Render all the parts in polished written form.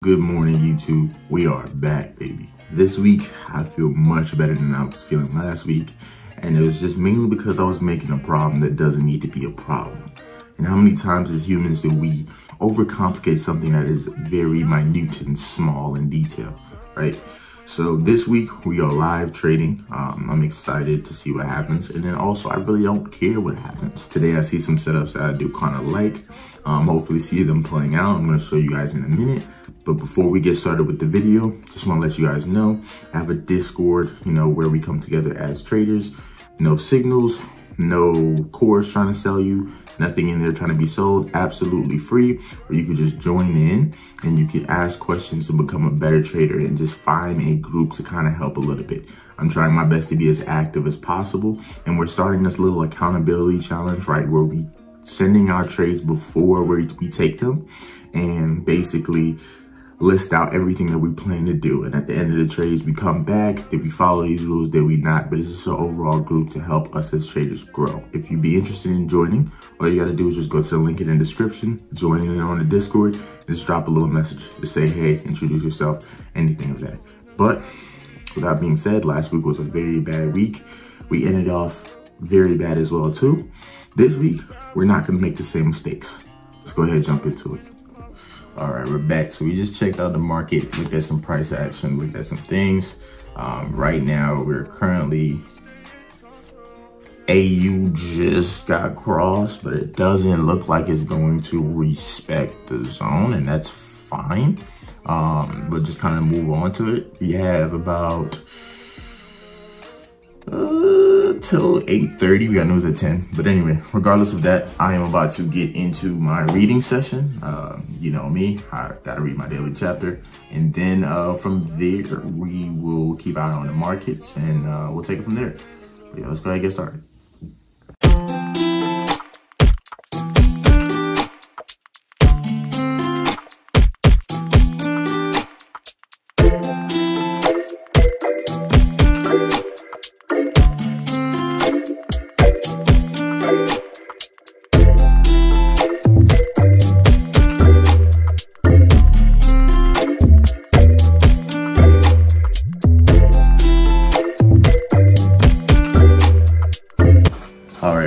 Good morning, YouTube. We are back, baby. This week, I feel much better than I was feeling last week. And it was just mainly because I was making a problem that doesn't need to be a problem. And how many times as humans do we overcomplicate something that is very minute and small in detail, right? So this week, we are live trading. I'm excited to see what happens. And then also, I really don't care what happens. Today, I see some setups that I do kind of like. Hopefully see them playing out. I'm going to show you guys in a minute. But before we get started with the video, just want to let you guys know, I have a Discord, where we come together as traders. No signals, no course trying to sell you, nothing in there trying to be sold, absolutely free. Or you could just join in and you can ask questions to become a better trader and just find a group to kind of help a little bit. I'm trying my best to be as active as possible. And we're starting this little accountability challenge, right? Where we sending our trades before we take them and basically list out everything that we plan to do. And at the end of the trades, we come back. Did we follow these rules? Did we not? But it's just an overall group to help us as traders grow. If you'd be interested in joining, all you got to do is just go to the link in the description, join in on the Discord, just drop a little message to say, hey, introduce yourself, anything of that. But with that being said, last week was a very bad week. We ended off very bad as well too. This week, we're not going to make the same mistakes. Let's go ahead and jump into it. All right, we're back. So we just checked out the market, looked at some price action, looked at some things. Right now, we're currently, AU just got crossed, but it doesn't look like it's going to respect the zone, and that's fine. But just kind of move on to it. We have about till 8:30. We got news at 10. But anyway, regardless of that, I am about to get into my reading session. You know me, I gotta read my daily chapter. And then from there, we will keep an eye on the markets and we'll take it from there. But yeah, let's go ahead and get started.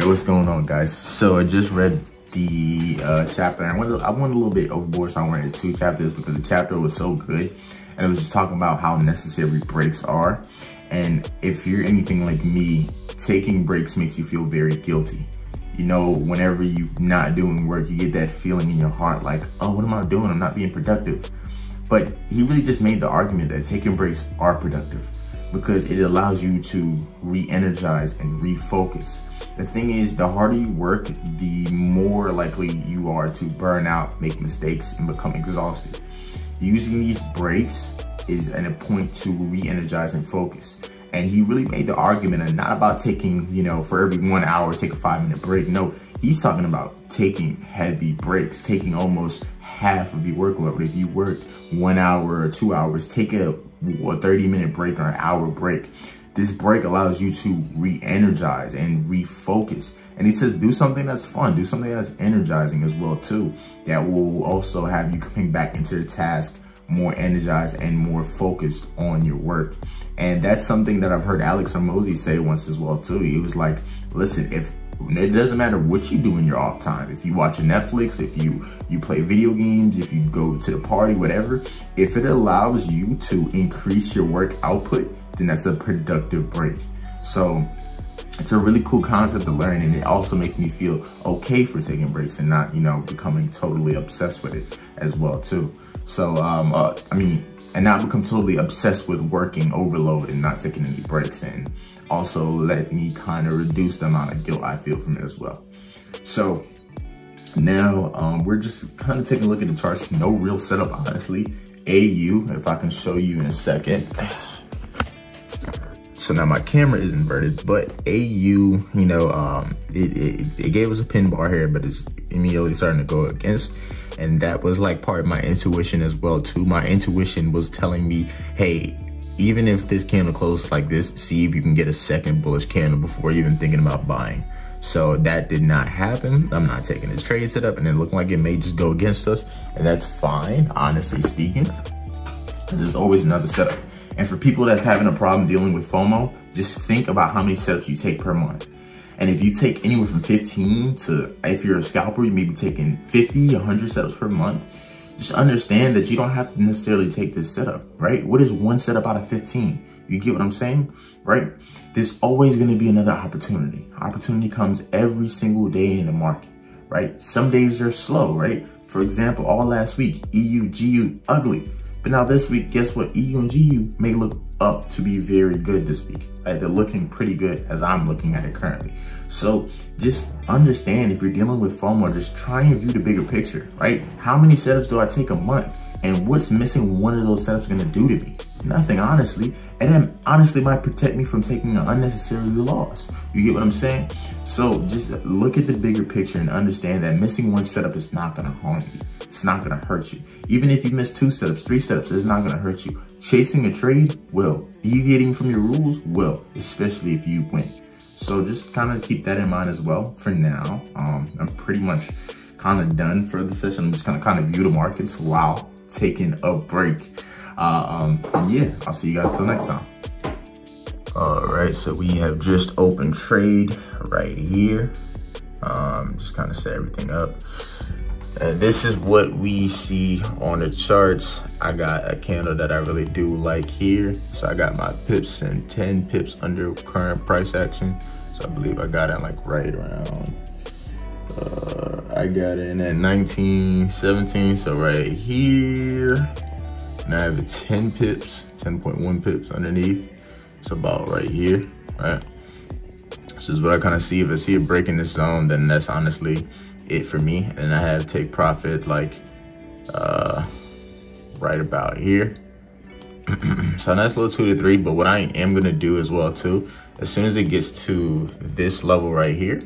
What's going on, guys? So I just read the chapter. I went a little bit overboard, so I read 2 chapters because the chapter was so good, and it was just talking about how necessary breaks are. And if you're anything like me, taking breaks makes you feel very guilty. Whenever you're not doing work, you get that feeling in your heart like, oh, what am I doing? I'm not being productive. But he really just made the argument that taking breaks are productive, because it allows you to re-energize and refocus. The thing is, the harder you work, the more likely you are to burn out, make mistakes, and become exhausted. Using these breaks is a point to re-energize and focus. And he really made the argument and not about taking, for every 1 hour, take a 5-minute break. No, he's talking about taking heavy breaks, taking almost half of the workload. If you worked 1 hour or 2 hours, take a 30-minute break or an hour break. This break allows you to re-energize and refocus. And he says, do something that's fun, do something that's energizing as well too. That will also have you coming back into the task more energized and more focused on your work. And that's something that I've heard Alex Hormozi say once as well too. He was like, listen, it doesn't matter what you do in your off time. If you watch Netflix, if you play video games, if you go to the party, whatever, if it allows you to increase your work output, then that's a productive break. So it's a really cool concept to learn, and it also makes me feel okay for taking breaks and not, becoming totally obsessed with it as well too. So, and not become totally obsessed with working overload and not taking any breaks, and also let me kind of reduce the amount of guilt I feel from it as well. So now we're just kind of taking a look at the charts. No real setup, honestly. AU, if I can show you in a second. So now my camera is inverted, but AU, it gave us a pin bar here, but it's immediately starting to go against. And that was like part of my intuition as well too. My intuition was telling me, hey, even if this candle closes like this, see if you can get a second bullish candle before even thinking about buying. So that did not happen. I'm not taking this trade setup, and it looked like it may just go against us, and that's fine, honestly speaking. There's always another setup. And for people that's having a problem dealing with FOMO, just think about how many setups you take per month. And if you take anywhere from 15 to, if you're a scalper, you may be taking 50, 100 setups per month. Just understand that you don't have to necessarily take this setup, right? What is one setup out of 15? You get what I'm saying, right? There's always gonna be another opportunity. Opportunity comes every single day in the market, right? Some days they're slow, right? For example, all last week, EU, GU, ugly. But now this week, guess what? EU and GU may look up to be very good this week. Right? They're looking pretty good as I'm looking at it currently. So just understand, if you're dealing with FOMO, just try and view the bigger picture, right? How many setups do I take a month? And what's missing one of those setups gonna do to me? Nothing, honestly. And then honestly might protect me from taking an unnecessary loss. You get what I'm saying? So just look at the bigger picture and understand that missing one setup is not gonna harm you. It's not gonna hurt you. Even if you miss 2 setups, 3 setups, it's not gonna hurt you. Chasing a trade will. Deviating from your rules will, especially if you win. So just kind of keep that in mind as well. For now, I'm pretty much kind of done for the session. I'm just gonna kind of view the markets while taking a break. And yeah, I'll see you guys till next time. All right, so we have just opened trade right here. Just kind of set everything up. And this is what we see on the charts. I got a candle that I really do like here. So I got my pips and 10 pips under current price action. So I believe I got it like right around, I got it in at 1917. So right here, and I have a 10 pips, 10.1 pips underneath. It's about right here, right? This is what I kind of see. If I see it breaking this zone, then that's honestly it for me. And I have take profit like right about here. So that's a little 2 to 3, but what I am gonna do as well too, as soon as it gets to this level right here,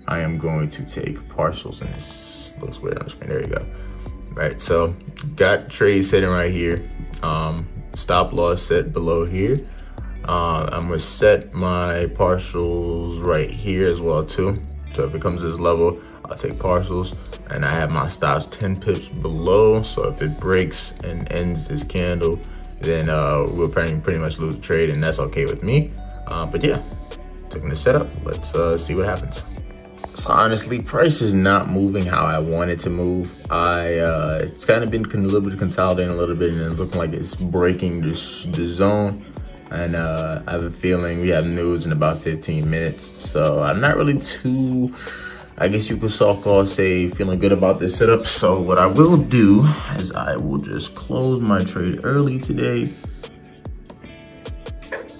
I am going to take partials, and this looks weird on the screen. There you go. Right, so got trade setting right here. Stop loss set below here. I'm gonna set my partials right here as well too. So if it comes to this level, I'll take partials, and I have my stops 10 pips below. So if it breaks and ends this candle, then we'll pretty much lose the trade, and that's okay with me. But yeah, taking the setup, let's see what happens. So honestly, price is not moving how I want it to move. It's kind of been a little bit consolidating a little bit, and it's looking like it's breaking the zone. And I have a feeling we have news in about 15 minutes. So I'm not really too, I guess you could so-called say, feeling good about this setup. So what I will do is I will just close my trade early today.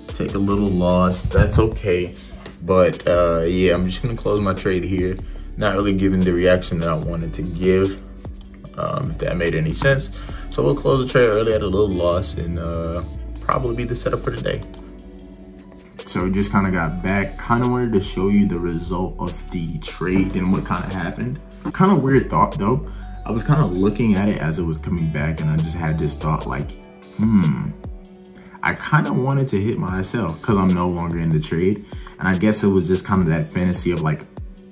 Take a little loss, that's okay. But yeah, I'm just gonna close my trade here. Not really giving the reaction that I wanted to give, if that made any sense. So we'll close the trade early at a little loss, and probably be the setup for today. So we just kind of got back. Kind of wanted to show you the result of the trade and what kind of happened. Kind of weird thought though. I was kind of looking at it as it was coming back, and I just had this thought like, I kind of wanted to hit my SL because I'm no longer in the trade. And I guess it was just kind of that fantasy of like,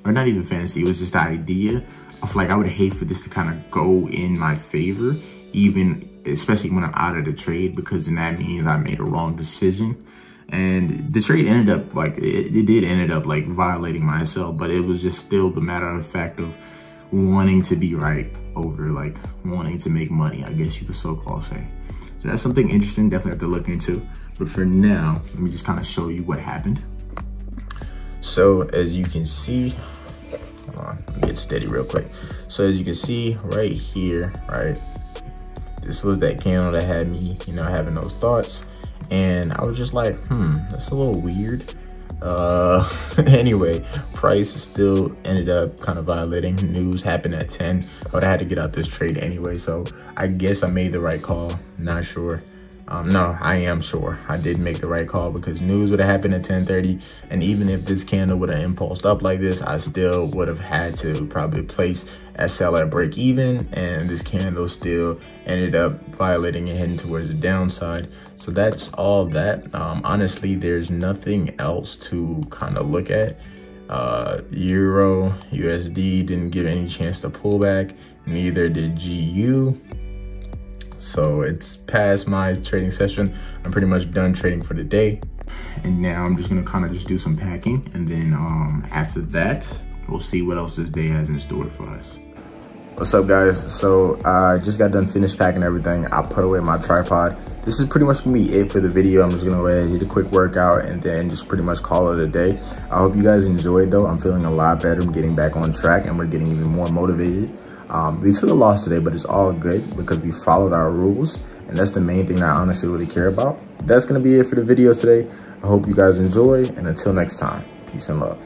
or not even fantasy, it was just the idea of like, I would hate for this to kind of go in my favor, even especially when I'm out of the trade, because then that means I made a wrong decision. And the trade ended up like, it did end up like violating my SL, but it was just still the matter of fact of wanting to be right over like wanting to make money, I guess you could so-called say. So that's something interesting, definitely have to look into. But for now, let me just kind of show you what happened. So as you can see, hold on, let me get steady real quick. So as you can see right here, right, this was that candle that had me, you know, having those thoughts. And I was just like, that's a little weird. Anyway, price still ended up kind of violating. News happened at 10, but I had to get out this trade anyway. So I guess I made the right call, not sure. No, I am sure I did make the right call, because news would have happened at 10:30, and even if this candle would have impulsed up like this, I still would have had to probably place SL at break even, and this candle still ended up violating and heading towards the downside. So that's all that. Honestly, there's nothing else to kind of look at. Euro USD didn't give any chance to pull back, neither did GU. So it's past my trading session. I'm pretty much done trading for the day. And now I'm just gonna kind of just do some packing, and then after that, we'll see what else this day has in store for us. What's up, guys? So I just got done finished packing everything. I put away my tripod. This is pretty much gonna be it for the video. I'm just gonna go ahead and hit a quick workout and then just pretty much call it a day. I hope you guys enjoyed though. I'm feeling a lot better. I'm getting back on track and we're getting even more motivated. We took a loss today, but it's all good because we followed our rules. And that's the main thing that I honestly really care about. That's gonna be it for the video today. I hope you guys enjoy, and until next time, peace and love.